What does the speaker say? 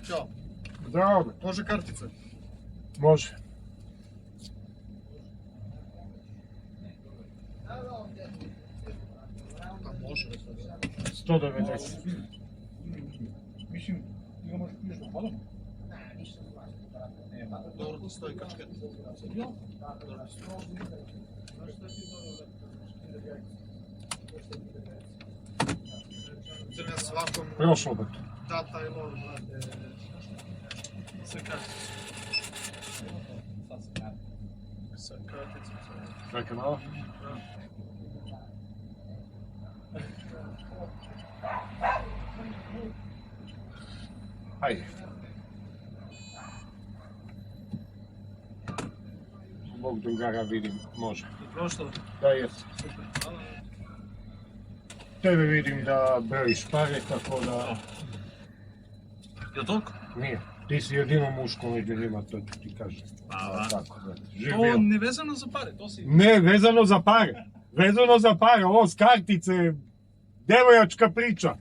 Ćao. Zdravo. Može kartice? Može. A može. 190. Mislim, imamo nešto hvala? Dobro ti stoji kačket. Crne svakom Prošlo bi. data i lor, brate. Sa karticom. Sa karticom. Čekaj malo. Hajde. Bog drugara vidim, može. Prošlo? Da, jest. Super. Hvala. Tebe vidim da brojiš pare, tako da... Je toliko? Nije. Ti si jedino muško među njima, to ti kažem. A, Tako, da. To Živio. ne vezano za pare, to si. Ne, vezano za pare. Vezano za pare, ovo s kartice, devojačka priča.